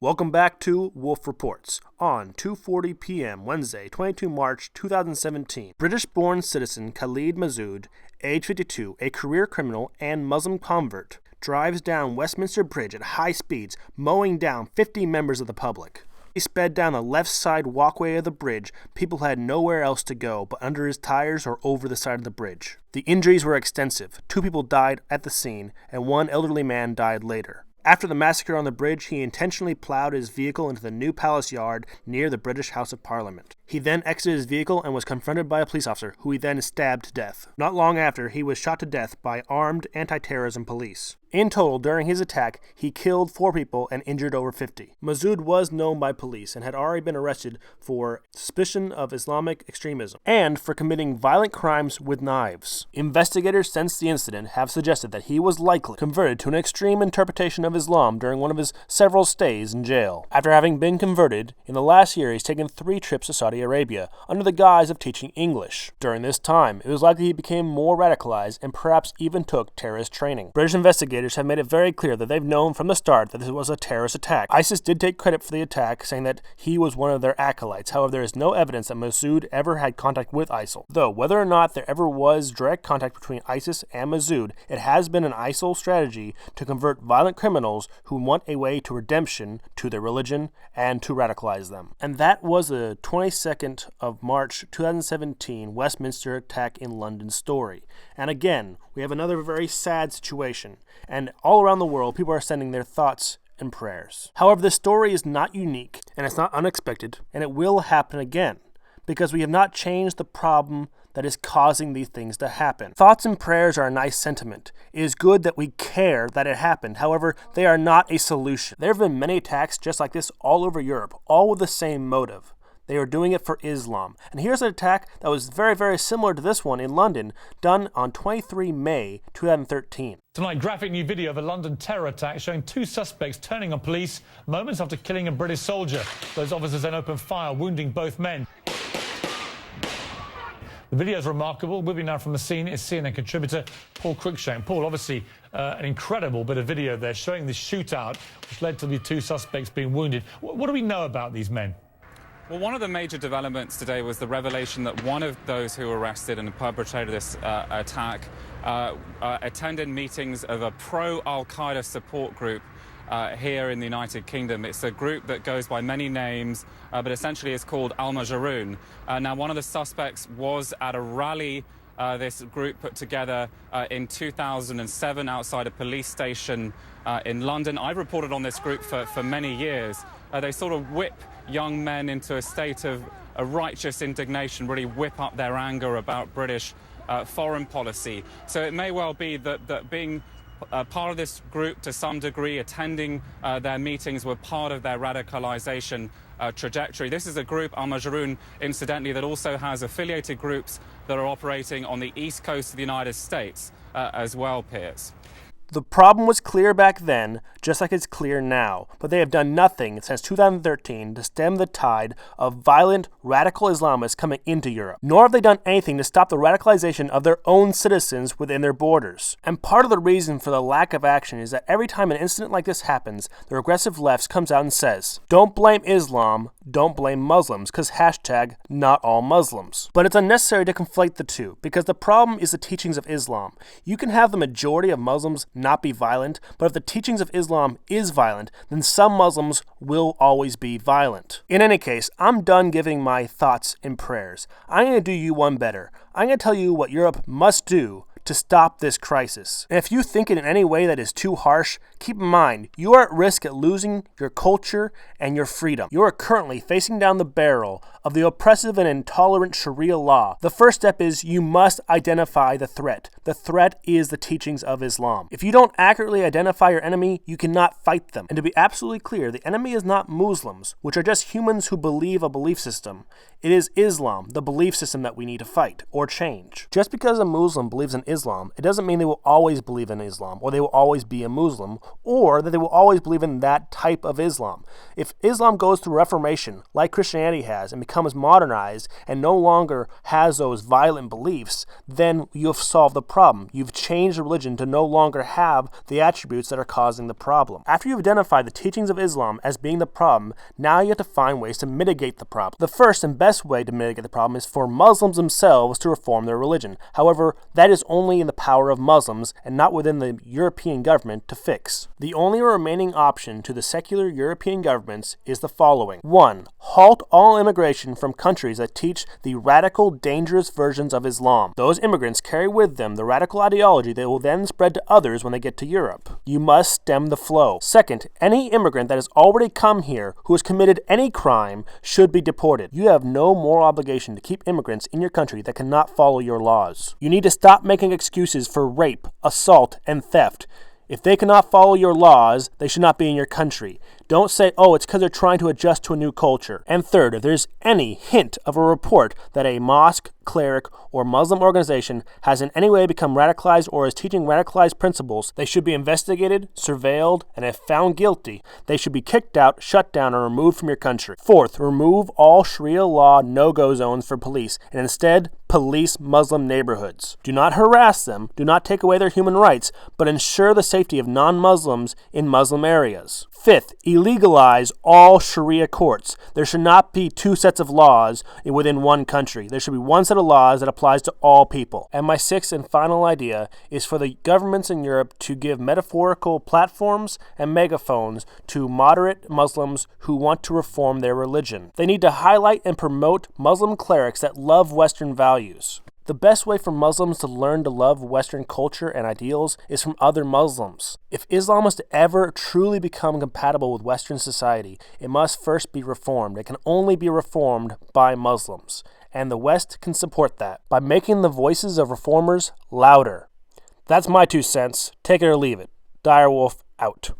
Welcome back to Wolf Reports. On 2:40 p.m. Wednesday, 22 March 2017, British-born citizen Khalid Masood, age 52, a career criminal and Muslim convert, drives down Westminster Bridge at high speeds, mowing down 50 members of the public. He sped down the left side walkway of the bridge. People had nowhere else to go but under his tires or over the side of the bridge. The injuries were extensive. 2 people died at the scene, and 1 elderly man died later. After the massacre on the bridge, he intentionally plowed his vehicle into the New Palace Yard near the British House of Parliament. He then exited his vehicle and was confronted by a police officer, who he then stabbed to death. Not long after, he was shot to death by armed anti-terrorism police. In total, during his attack, he killed 4 people and injured over 50. Masood was known by police and had already been arrested for suspicion of Islamic extremism and for committing violent crimes with knives. Investigators since the incident have suggested that he was likely converted to an extreme interpretation of Islam during one of his several stays in jail. After having been converted, in the last year he's taken 3 trips to Saudi Arabia under the guise of teaching English. During this time, it was likely he became more radicalized and perhaps even took terrorist training. British investigators have made it very clear that they've known from the start that this was a terrorist attack. ISIS did take credit for the attack, saying that he was one of their acolytes. However, there is no evidence that Masood ever had contact with ISIL. Though, whether or not there ever was direct contact between ISIS and Masood, it has been an ISIL strategy to convert violent criminals who want a way to redemption to their religion and to radicalize them. And that was the 22nd of March 2017 Westminster attack in London story. And again, we have another very sad situation. And all around the world, people are sending their thoughts and prayers. However, this story is not unique, and it's not unexpected, and it will happen again, because we have not changed the problem that is causing these things to happen. Thoughts and prayers are a nice sentiment. It is good that we care that it happened. However, they are not a solution. There have been many attacks just like this all over Europe, all with the same motive. They are doing it for Islam. And here's an attack that was very, very similar to this one in London, done on 23 May 2013. Tonight, graphic new video of a London terror attack showing 2 suspects turning on police moments after killing a British soldier. Those officers then opened fire, wounding both men. The video is remarkable. With me now from the scene is CNN contributor Paul Cruikshank. Paul, obviously an incredible bit of video there showing the shootout, which led to the 2 suspects being wounded. What do we know about these men? Well, one of the major developments today was the revelation that one of those who were arrested and perpetrated this attack attended meetings of a pro-Al-Qaeda support group here in the United Kingdom. It's a group that goes by many names, but essentially is called Al-Majroon. Now, one of the suspects was at a rally this group put together in 2007 outside a police station in London. I've reported on this group for many years. They sort of whip young men into a state of a righteous indignation, really whip up their anger about British foreign policy. So it may well be that being part of this group to some degree, attending their meetings, were part of their radicalization trajectory. This is a group, Al-Majroon, incidentally, that also has affiliated groups that are operating on the east coast of the United States as well, Piers. The problem was clear back then, just like it's clear now, but they have done nothing since 2013 to stem the tide of violent, radical Islamists coming into Europe. Nor have they done anything to stop the radicalization of their own citizens within their borders. And part of the reason for the lack of action is that every time an incident like this happens, the regressive left comes out and says, "Don't blame Islam, don't blame Muslims," because #not all Muslims. But it's unnecessary to conflate the two, because the problem is the teachings of Islam. You can have the majority of Muslims not be violent, but if the teachings of Islam is violent, then some Muslims will always be violent. In any case, I'm done giving my thoughts and prayers. I'm going to do you one better. I'm going to tell you what Europe must do to stop this crisis. And if you think it in any way that is too harsh, keep in mind, you are at risk at losing your culture and your freedom. You are currently facing down the barrel of the oppressive and intolerant Sharia law. The first step is you must identify the threat. The threat is the teachings of Islam. If you don't accurately identify your enemy, you cannot fight them. And to be absolutely clear, the enemy is not Muslims, which are just humans who believe a belief system. It is Islam, the belief system that we need to fight or change. Just because a Muslim believes in Islam, it doesn't mean they will always believe in Islam, or they will always be a Muslim, or that they will always believe in that type of Islam. If Islam goes through reformation, like Christianity has, and becomes modernized, and no longer has those violent beliefs, then you've solved the problem. You've changed the religion to no longer have the attributes that are causing the problem. After you've identified the teachings of Islam as being the problem, now you have to find ways to mitigate the problem. The first and best way to mitigate the problem is for Muslims themselves to reform their religion. However, that is only in the power of Muslims and not within the European government to fix. The only remaining option to the secular European governments is the following. 1. Halt all immigration from countries that teach the radical, dangerous versions of Islam. Those immigrants carry with them the radical ideology they will then spread to others when they get to Europe. You must stem the flow. Second, any immigrant that has already come here who has committed any crime should be deported. You have no moral obligation to keep immigrants in your country that cannot follow your laws. You need to stop making excuses for rape, assault, and theft. If they cannot follow your laws, they should not be in your country. Don't say, oh, it's because they're trying to adjust to a new culture. And third, if there's any hint of a report that a mosque, cleric, or Muslim organization has in any way become radicalized or is teaching radicalized principles, they should be investigated, surveilled, and if found guilty, they should be kicked out, shut down, or removed from your country. Fourth, remove all Sharia law no-go zones for police, and instead, police Muslim neighborhoods. Do not harass them, do not take away their human rights, but ensure the safety of non-Muslims in Muslim areas. Fifth, illegalize all Sharia courts. There should not be two sets of laws within one country. There should be one set of laws that applies to all people. And my sixth and final idea is for the governments in Europe to give metaphorical platforms and megaphones to moderate Muslims who want to reform their religion. They need to highlight and promote Muslim clerics that love Western values. The best way for Muslims to learn to love Western culture and ideals is from other Muslims. If Islam is to ever truly become compatible with Western society, it must first be reformed. It can only be reformed by Muslims. And the West can support that by making the voices of reformers louder. That's my 2 cents. Take it or leave it. Direwolf out.